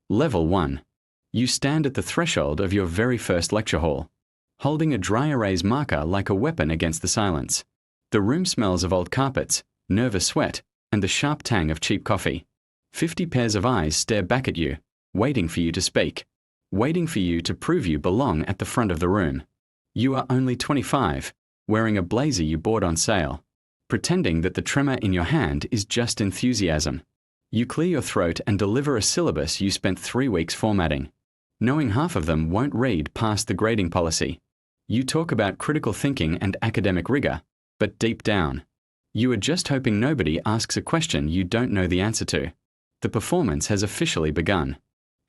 Level 1. You stand at the threshold of your very first lecture hall, holding a dry erase marker like a weapon against the silence. The room smells of old carpets, nervous sweat, and the sharp tang of cheap coffee. 50 pairs of eyes stare back at you, waiting for you to speak, waiting for you to prove you belong at the front of the room. You are only 25, wearing a blazer you bought on sale, pretending that the tremor in your hand is just enthusiasm. You clear your throat and deliver a syllabus you spent 3 weeks formatting, knowing half of them won't read past the grading policy. You talk about critical thinking and academic rigor, but deep down, you are just hoping nobody asks a question you don't know the answer to. The performance has officially begun,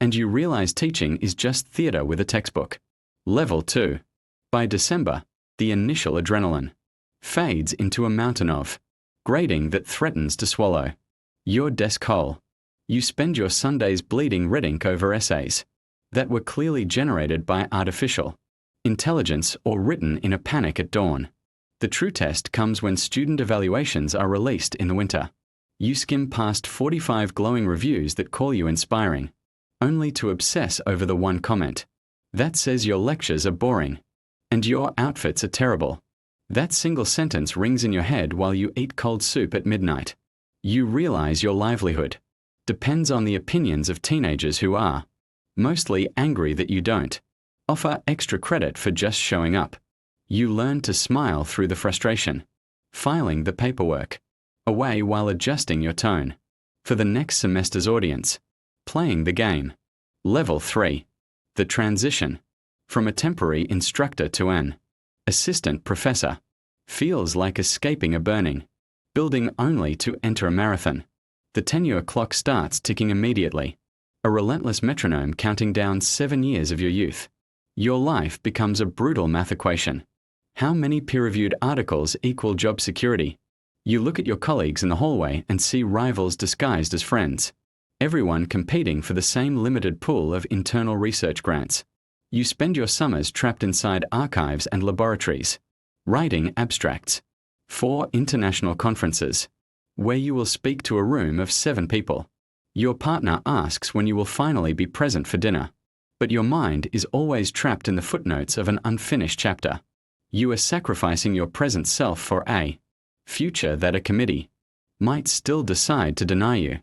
and you realize teaching is just theater with a textbook. Level 2. By December, the initial adrenaline fades into a mountain of grading that threatens to swallow your desk whole. You spend your Sundays bleeding red ink over essays that were clearly generated by artificial intelligence or written in a panic at dawn. The true test comes when student evaluations are released in the winter. You skim past 45 glowing reviews that call you inspiring, only to obsess over the one comment that says your lectures are boring and your outfits are terrible. That single sentence rings in your head while you eat cold soup at midnight. You realize your livelihood depends on the opinions of teenagers who are mostly angry that you don't offer extra credit for just showing up. You learn to smile through the frustration, filing the paperwork away while adjusting your tone for the next semester's audience, playing the game. Level 3. The transition from a temporary instructor to an assistant professor feels like escaping a burning building only to enter a marathon. The tenure clock starts ticking immediately, a relentless metronome counting down 7 years of your youth. Your life becomes a brutal math equation. How many peer-reviewed articles equal job security? You look at your colleagues in the hallway and see rivals disguised as friends, everyone competing for the same limited pool of internal research grants. You spend your summers trapped inside archives and laboratories, writing abstracts for international conferences, where you will speak to a room of 7 people. Your partner asks when you will finally be present for dinner, but your mind is always trapped in the footnotes of an unfinished chapter. You are sacrificing your present self for a future that a committee might still decide to deny you.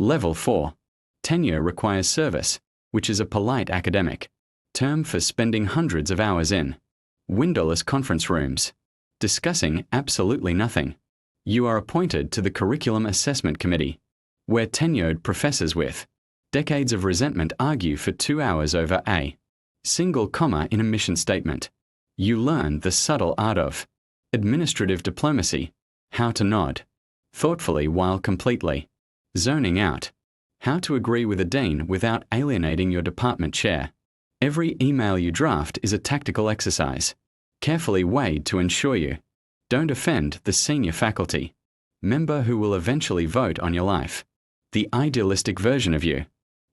Level 4. Tenure requires service, which is a polite academic term for spending hundreds of hours in windowless conference rooms, discussing absolutely nothing. You are appointed to the Curriculum Assessment Committee, where tenured professors with decades of resentment argue for 2 hours over a single comma in a mission statement. You learn the subtle art of administrative diplomacy, how to nod thoughtfully while completely zoning out, how to agree with a dean without alienating your department chair. Every email you draft is a tactical exercise, carefully weighed to ensure you don't offend the senior faculty member who will eventually vote on your life. The idealistic version of you,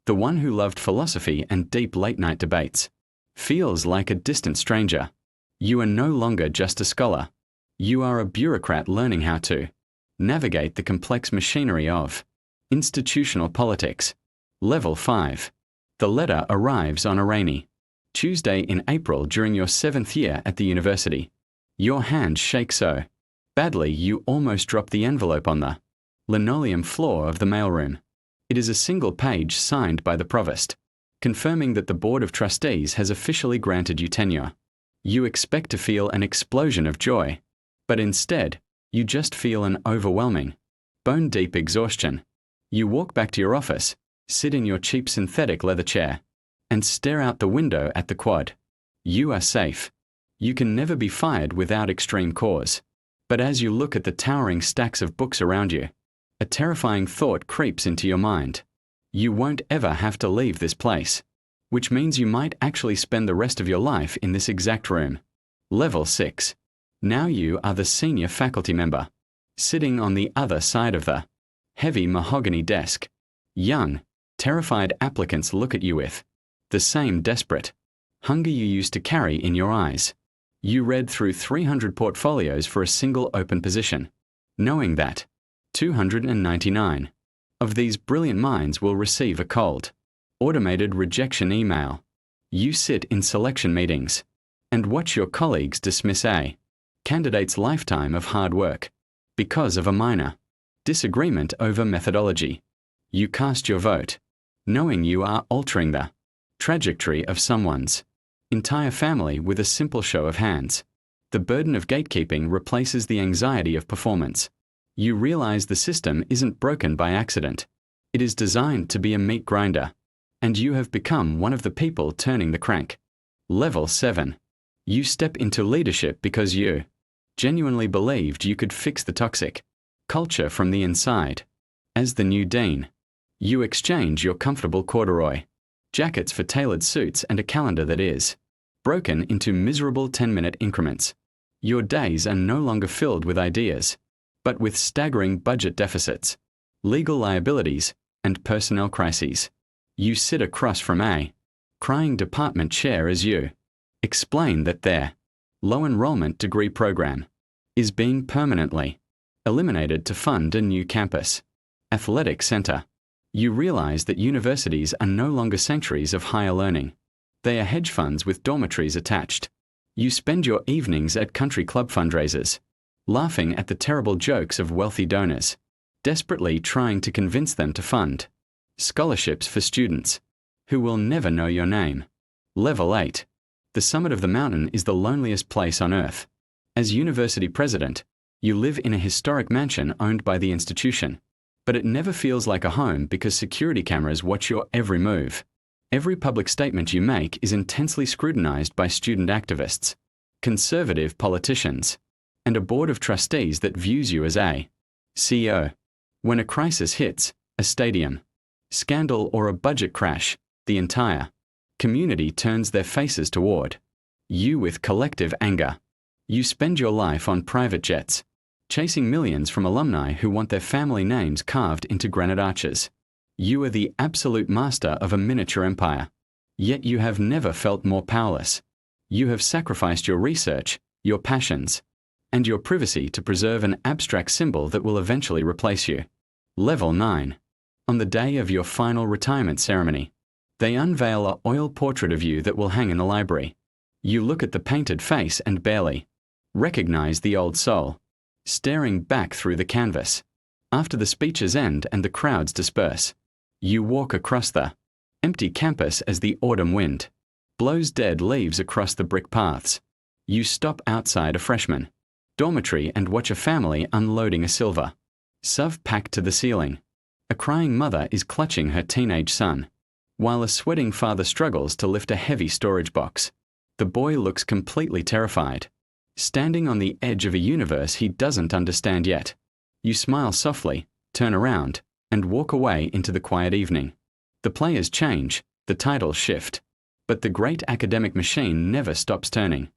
the one who loved philosophy and deep late-night debates, feels like a distant stranger. You are no longer just a scholar. You are a bureaucrat learning how to navigate the complex machinery of institutional politics. Level 5. The letter arrives on a rainy Tuesday in April during your 7th year at the university. Your hand shakes so badly you almost drop the envelope on the linoleum floor of the mailroom. It is a single page signed by the provost, confirming that the Board of Trustees has officially granted you tenure. You expect to feel an explosion of joy, but instead, you just feel an overwhelming, bone-deep exhaustion. You walk back to your office, sit in your cheap synthetic leather chair, and stare out the window at the quad. You are safe. You can never be fired without extreme cause. But as you look at the towering stacks of books around you, a terrifying thought creeps into your mind. You won't ever have to leave this place, which means you might actually spend the rest of your life in this exact room. Level 6. Now you are the senior faculty member, sitting on the other side of the heavy mahogany desk. Young, terrified applicants look at you with the same desperate hunger you used to carry in your eyes. You read through 300 portfolios for a single open position, knowing that 299 of these brilliant minds will receive a cold Automated rejection email. You sit in selection meetings and watch your colleagues dismiss a candidate's lifetime of hard work because of a minor disagreement over methodology. You cast your vote, knowing you are altering the trajectory of someone's entire family with a simple show of hands. The burden of gatekeeping replaces the anxiety of performance. You realize the system isn't broken by accident. It is designed to be a meat grinder, and you have become one of the people turning the crank. Level 7. You step into leadership because you genuinely believed you could fix the toxic culture from the inside. As the new dean, you exchange your comfortable corduroy jackets for tailored suits and a calendar that is broken into miserable 10-minute increments. Your days are no longer filled with ideas, but with staggering budget deficits, legal liabilities, and personnel crises. You sit across from a crying department chair as you explain that their low enrollment degree program is being permanently eliminated to fund a new campus athletic center. You realize that universities are no longer sanctuaries of higher learning. They are hedge funds with dormitories attached. You spend your evenings at country club fundraisers, laughing at the terrible jokes of wealthy donors, desperately trying to convince them to fund scholarships for students who will never know your name. Level 8. The summit of the mountain is the loneliest place on earth. As university president, you live in a historic mansion owned by the institution, but it never feels like a home because security cameras watch your every move. Every public statement you make is intensely scrutinized by student activists, conservative politicians, and a board of trustees that views you as a CEO. When a crisis hits, a stadium scandal or a budget crash, the entire community turns their faces toward you with collective anger. You spend your life on private jets, chasing millions from alumni who want their family names carved into granite arches. You are the absolute master of a miniature empire, yet you have never felt more powerless. You have sacrificed your research, your passions, and your privacy to preserve an abstract symbol that will eventually replace you. Level 9. On the day of your final retirement ceremony, they unveil an oil portrait of you that will hang in the library. You look at the painted face and barely recognize the old soul, staring back through the canvas. After the speeches end and the crowds disperse, you walk across the empty campus as the autumn wind blows dead leaves across the brick paths. You stop outside a freshman dormitory and watch a family unloading a silver SUV packed to the ceiling. A crying mother is clutching her teenage son, while a sweating father struggles to lift a heavy storage box. The boy looks completely terrified, standing on the edge of a universe he doesn't understand yet. You smile softly, turn around, and walk away into the quiet evening. The players change, the titles shift, but the great academic machine never stops turning.